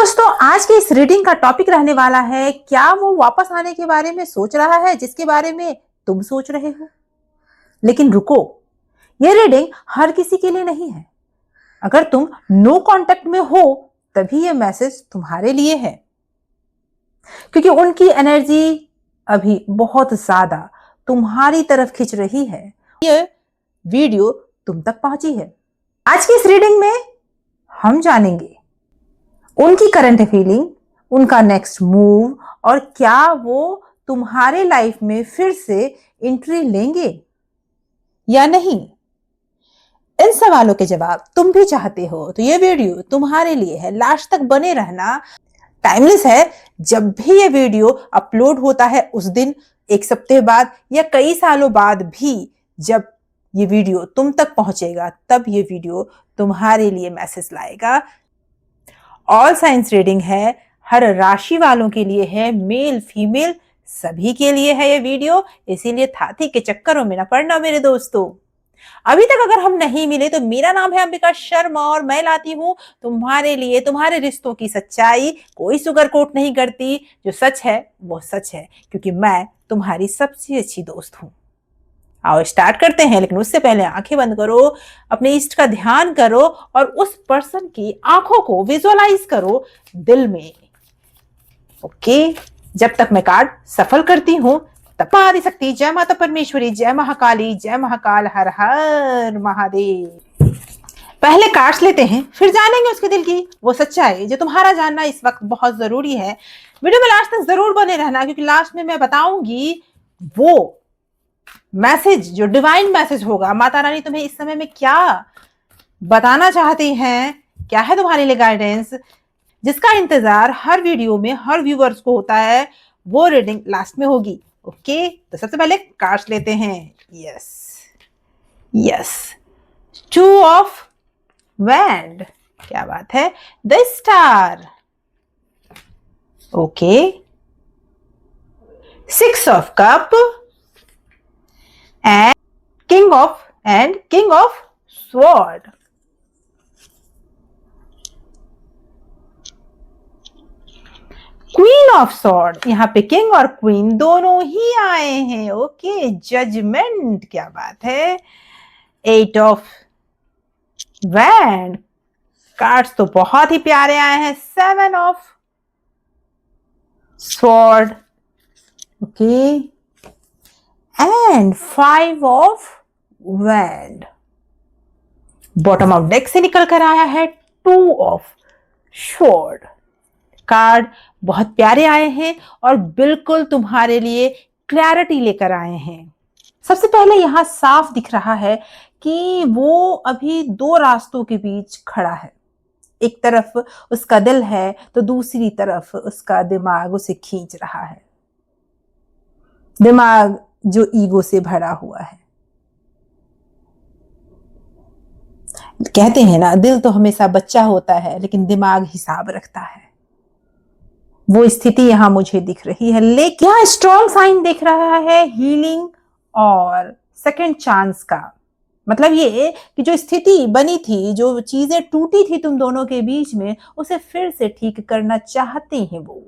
दोस्तों, आज के इस रीडिंग का टॉपिक रहने वाला है, क्या वो वापस आने के बारे में सोच रहा है जिसके बारे में तुम सोच रहे हो। लेकिन रुको, ये रीडिंग हर किसी के लिए नहीं है। अगर तुम नो कांटेक्ट में हो तभी ये मैसेज तुम्हारे लिए है, क्योंकि उनकी एनर्जी अभी बहुत ज्यादा तुम्हारी तरफ खिंच रही है। ये वीडियो तुम तक पहुंची है। आज की इस रीडिंग में हम जानेंगे उनकी करंट फीलिंग, उनका नेक्स्ट मूव और क्या वो तुम्हारे लाइफ में फिर से एंट्री लेंगे या नहीं। इन सवालों के जवाब तुम भी चाहते हो तो ये वीडियो तुम्हारे लिए है। लास्ट तक बने रहना। टाइमलेस है। जब भी ये वीडियो अपलोड होता है उस दिन, एक सप्ताह बाद या कई सालों बाद भी जब ये वीडियो तुम तक पहुंचेगा तब ये वीडियो तुम्हारे लिए मैसेज लाएगा। ऑल साइंस रीडिंग है, हर राशि वालों के लिए है, मेल फीमेल सभी के लिए है ये वीडियो। इसीलिए थाथी के चक्करों में न पड़ना मेरे दोस्तों। अभी तक अगर हम नहीं मिले तो मेरा नाम है अंबिका शर्मा और मैं लाती हूं तुम्हारे लिए तुम्हारे रिश्तों की सच्चाई। कोई सुगर कोट नहीं करती, जो सच है वो सच है, क्योंकि मैं तुम्हारी सबसे अच्छी दोस्त हूं। आओ स्टार्ट करते हैं, लेकिन उससे पहले आंखें बंद करो, अपने इष्ट का ध्यान करो और उस पर्सन की आंखों को विजुअलाइज करो दिल में। ओके, जब तक मैं कार्ड सफल करती हूं तब आदिशक्ति, जय माता परमेश्वरी, जय महाकाली, जय महाकाल, हर हर महादेव। पहले कार्ड्स लेते हैं, फिर जानेंगे उसके दिल की वो सच्चाई जो तुम्हारा जानना इस वक्त बहुत जरूरी है। वीडियो में लास्ट तक जरूर बने रहना, क्योंकि लास्ट में मैं बताऊंगी वो मैसेज जो डिवाइन मैसेज होगा। माता रानी तुम्हें इस समय में क्या बताना चाहती हैं, क्या है तुम्हारे लिए गाइडेंस, जिसका इंतजार हर वीडियो में हर व्यूअर्स को होता है, वो रीडिंग लास्ट में होगी। ओके, तो सबसे पहले कार्ड्स लेते हैं। यस यस, 2 ऑफ वैंड, क्या बात है, the star. Okay, 6 of cup and king of sword. Queen of sword, यहाँ पे किंग और क्वीन दोनों ही आए हैं। ओके, जजमेंट, क्या बात है, 8 ऑफ वैंड, कार्ड्स तो बहुत ही प्यारे आए हैं। 7 of sword, okay, and 5 of wand. Bottom of deck से निकल कर आया है 2 ऑफ स्वॉर्ड। कार्ड बहुत प्यारे आए हैं और बिल्कुल तुम्हारे लिए क्लैरिटी लेकर आए हैं। सबसे पहले यहां साफ दिख रहा है कि वो अभी 2 रास्तों के बीच खड़ा है। एक तरफ उसका दिल है तो दूसरी तरफ उसका दिमाग उसे खींच रहा है। दिमाग जो ईगो से भरा हुआ है। कहते हैं ना, दिल तो हमेशा बच्चा होता है लेकिन दिमाग हिसाब रखता है। वो स्थिति यहां मुझे दिख रही है। लेकिन यहां स्ट्रॉन्ग साइन दिख रहा है हीलिंग और सेकंड चांस का। मतलब ये कि जो स्थिति बनी थी, जो चीजें टूटी थी तुम दोनों के बीच में, उसे फिर से ठीक करना चाहते हैं वो।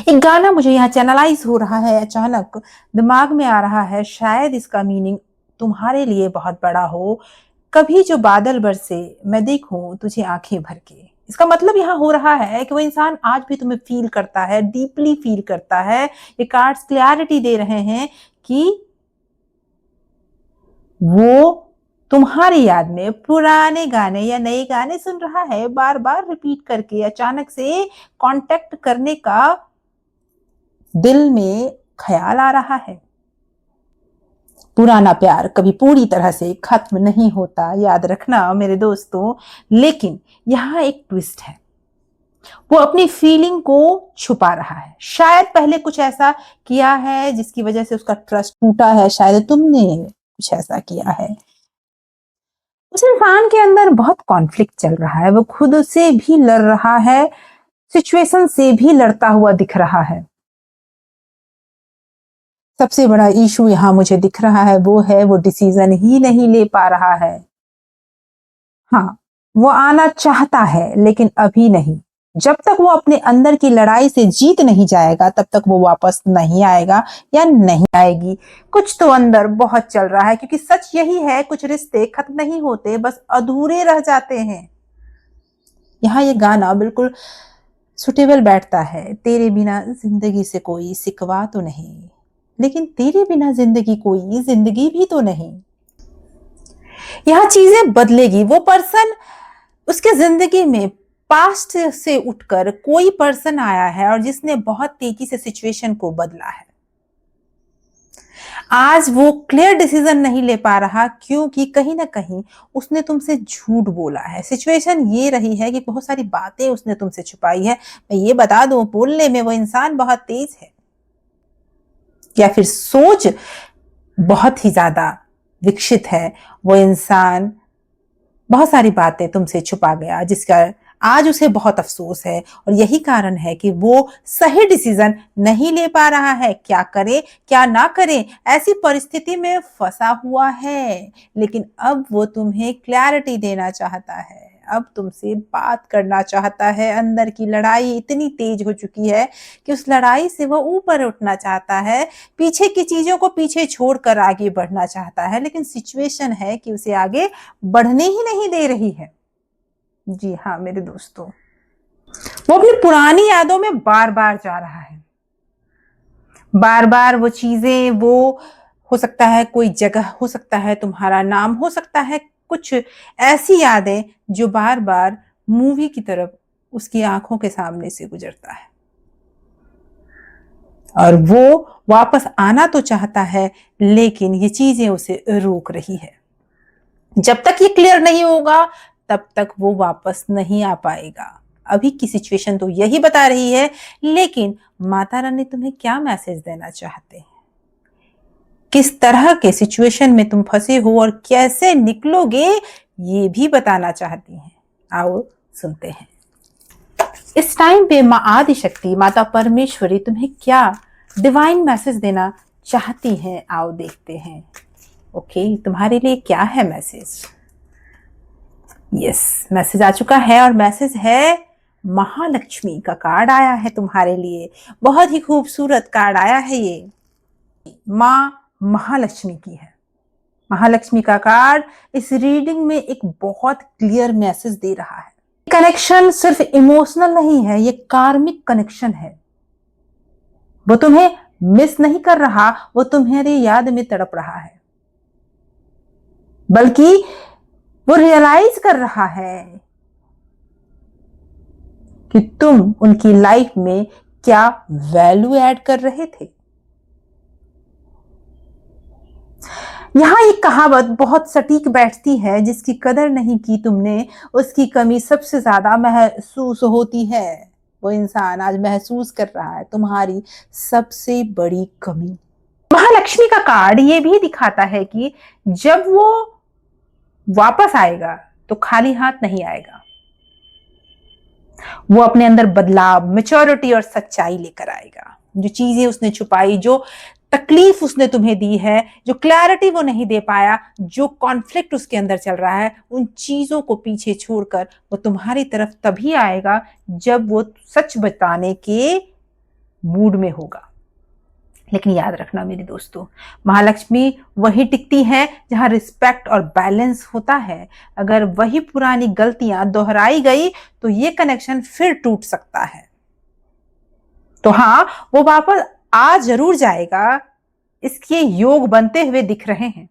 एक गाना मुझे यहाँ चैनलाइज हो रहा है, अचानक दिमाग में आ रहा है, शायद इसका मीनिंग तुम्हारे लिए बहुत बड़ा हो। कभी जो बादल बरसे मैं देखूं तुझे आंखें भर के। इसका मतलब यहाँ हो रहा है कि वो इंसान आज भी तुम्हें फील करता है, डीपली फील करता है। ये कार्ड्स क्लैरिटी दे रहे हैं कि वो तुम्हारी याद में पुराने गाने या नए गाने सुन रहा है, बार बार रिपीट करके। अचानक से कांटेक्ट करने का दिल में ख्याल आ रहा है। पुराना प्यार कभी पूरी तरह से खत्म नहीं होता, याद रखना मेरे दोस्तों। लेकिन यहाँ एक ट्विस्ट है, वो अपनी फीलिंग को छुपा रहा है। शायद पहले कुछ ऐसा किया है जिसकी वजह से उसका ट्रस्ट टूटा है, शायद तुमने कुछ ऐसा किया है। उस इंसान के अंदर बहुत कॉन्फ्लिक्ट चल रहा है, वो खुद से भी लड़ रहा है, सिचुएशन से भी लड़ता हुआ दिख रहा है। सबसे बड़ा इशू यहां मुझे दिख रहा है वो डिसीजन ही नहीं ले पा रहा है। हाँ, वो आना चाहता है लेकिन अभी नहीं। जब तक वो अपने अंदर की लड़ाई से जीत नहीं जाएगा तब तक वो वापस नहीं आएगा या नहीं आएगी। कुछ तो अंदर बहुत चल रहा है, क्योंकि सच यही है, कुछ रिश्ते खत्म नहीं होते, बस अधूरे रह जाते हैं। यहाँ ये गाना बिल्कुल सुटेबल बैठता है। तेरे बिना जिंदगी से कोई सिकवा तो नहीं, लेकिन तेरे बिना जिंदगी कोई जिंदगी भी तो नहीं। यहाँ चीजें बदलेगी। वो पर्सन, उसके जिंदगी में पास्ट से उठकर कोई पर्सन आया है और जिसने बहुत तेजी से सिचुएशन को बदला है। आज वो क्लियर डिसीजन नहीं ले पा रहा, क्योंकि कहीं ना कहीं उसने तुमसे झूठ बोला है। सिचुएशन ये रही है कि बहुत सारी बातें उसने तुमसे छुपाई है। मैं ये बता दूं, बोलने में वो इंसान बहुत तेज है, या फिर सोच बहुत ही ज्यादा विकसित है। वो इंसान बहुत सारी बातें तुमसे छुपा गया, जिसका आज उसे बहुत अफसोस है, और यही कारण है कि वो सही डिसीजन नहीं ले पा रहा है। क्या करे क्या ना करे, ऐसी परिस्थिति में फंसा हुआ है। लेकिन अब वो तुम्हें क्लैरिटी देना चाहता है, अब तुमसे बात करना चाहता है। अंदर की लड़ाई इतनी तेज हो चुकी है कि उस लड़ाई से वो ऊपर उठना चाहता है, पीछे की चीजों को पीछे छोड़कर आगे बढ़ना चाहता है। लेकिन सिचुएशन है कि उसे आगे बढ़ने ही नहीं दे रही है। जी हाँ मेरे दोस्तों, वो अपनी पुरानी यादों में बार बार जा रहा है। बार बार वो चीजें, वो हो सकता है कोई जगह, हो सकता है तुम्हारा नाम, हो सकता है कुछ ऐसी यादें जो बार बार मूवी की तरफ उसकी आंखों के सामने से गुजरता है। और वो वापस आना तो चाहता है, लेकिन ये चीजें उसे रोक रही है। जब तक ये क्लियर नहीं होगा तब तक वो वापस नहीं आ पाएगा। अभी की सिचुएशन तो यही बता रही है, लेकिन माता रानी तुम्हें क्या मैसेज देना चाहते हैं? किस तरह के सिचुएशन में तुम फंसे हो और कैसे निकलोगे, ये भी बताना चाहती हैं। आओ सुनते हैं। इस टाइम पे माँ आदि शक्ति, माता परमेश्वरी तुम्हें क्या डिवाइन मैसेज देना चाहती हैं, आओ देखते हैं। ओके, तुम्हारे लिए क्या है मैसेज? यस, मैसेज आ चुका है, और मैसेज है महालक्ष्मी का कार्ड आया है तुम्हारे लिए। बहुत ही खूबसूरत कार्ड आया है ये, माँ महालक्ष्मी की है। महालक्ष्मी का कार्ड इस रीडिंग में एक बहुत क्लियर मैसेज दे रहा है। कनेक्शन सिर्फ इमोशनल नहीं है, ये कार्मिक कनेक्शन है। वो तुम्हें मिस नहीं कर रहा, वो तुम्हारी याद में तड़प रहा है, बल्कि वो रियलाइज कर रहा है कि तुम उनकी लाइफ में क्या वैल्यू ऐड कर रहे थे। यहां एक कहावत बहुत सटीक बैठती है, जिसकी कदर नहीं की तुमने, उसकी कमी सबसे ज्यादा महसूस होती है। वो इंसान आज महसूस कर रहा है तुम्हारी सबसे बड़ी कमी। महालक्ष्मी का कार्ड ये भी दिखाता है कि जब वो वापस आएगा तो खाली हाथ नहीं आएगा। वो अपने अंदर बदलाव, मैच्योरिटी और सच्चाई लेकर आएगा। जो चीजें उसने छुपाई, जो तकलीफ उसने तुम्हें दी है, जो क्लैरिटी वो नहीं दे पाया, जो कॉन्फ्लिक्ट उसके अंदर चल रहा है, उन चीजों को पीछे छोड़कर वो तुम्हारी तरफ तभी आएगा जब वो सच बताने के मूड में होगा। लेकिन याद रखना मेरे दोस्तों, महालक्ष्मी वही टिकती है जहां रिस्पेक्ट और बैलेंस होता है। अगर वही पुरानी गलतियां दोहराई गई तो ये कनेक्शन फिर टूट सकता है। तो हाँ, वो वापस आ जरूर जाएगा, इसके योग बनते हुए दिख रहे हैं,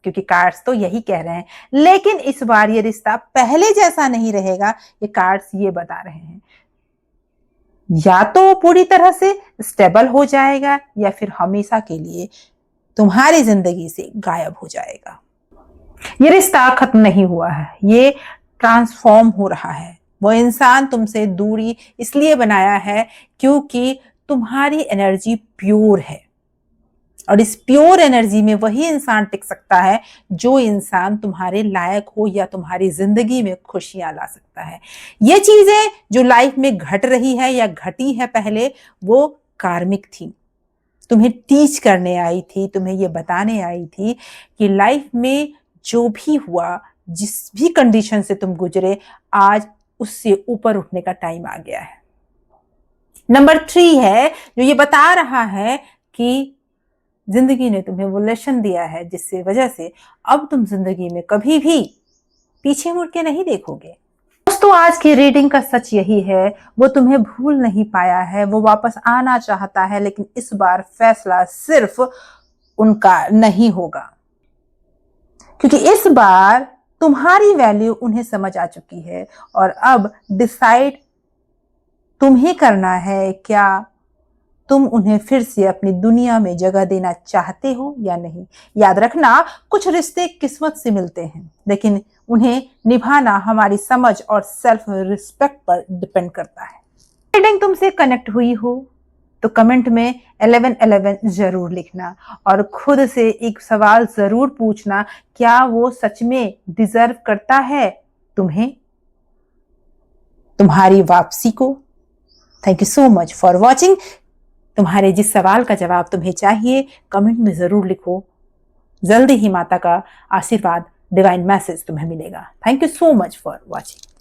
क्योंकि कार्ड्स तो यही कह रहे हैं। लेकिन इस बार ये रिश्ता पहले जैसा नहीं रहेगा, ये कार्ड्स ये बता रहे हैं। या तो पूरी तरह से स्टेबल हो जाएगा, या फिर हमेशा के लिए तुम्हारी जिंदगी से गायब हो जाएगा। ये रिश्ता खत्म नहीं हुआ है, ये ट्रांसफॉर्म हो रहा है। वो इंसान तुमसे दूरी इसलिए बनाया है क्योंकि तुम्हारी एनर्जी प्योर है, और इस प्योर एनर्जी में वही इंसान टिक सकता है जो इंसान तुम्हारे लायक हो या तुम्हारी जिंदगी में खुशियां ला सकता है। ये चीजें जो लाइफ में घट रही है या घटी है पहले, वो कार्मिक थी, तुम्हें टीच करने आई थी, तुम्हें ये बताने आई थी कि लाइफ में जो भी हुआ, जिस भी कंडीशन से तुम गुजरे, आज उससे ऊपर उठने का टाइम आ गया है। नंबर 3 है जो ये बता रहा है कि जिंदगी ने तुम्हें वो लेसन दिया है जिससे वजह से अब तुम जिंदगी में कभी भी पीछे मुड़ के नहीं देखोगे। दोस्तों, आज की रीडिंग का सच यही है, वो तुम्हें भूल नहीं पाया है, वो वापस आना चाहता है, लेकिन इस बार फैसला सिर्फ उनका नहीं होगा, क्योंकि इस बार तुम्हारी वैल्यू उन्हें समझ आ चुकी है और अब डिसाइड तुम्हें करना है, क्या तुम उन्हें फिर से अपनी दुनिया में जगह देना चाहते हो या नहीं। याद रखना, कुछ रिश्ते किस्मत से मिलते हैं, लेकिन उन्हें निभाना हमारी समझ और सेल्फ रिस्पेक्ट पर डिपेंड करता है। रीडिंग तुमसे कनेक्ट हुई हो तो कमेंट में 1111 जरूर लिखना और खुद से एक सवाल जरूर पूछना, क्या वो सच में डिजर्व करता है तुम्हें, तुम्हारी वापसी को। Thank you so much for watching. तुम्हारे जिस सवाल का जवाब तुम्हें चाहिए कमेंट में जरूर लिखो। जल्दी ही माता का आशीर्वाद, डिवाइन मैसेज तुम्हें मिलेगा। Thank you so much for watching.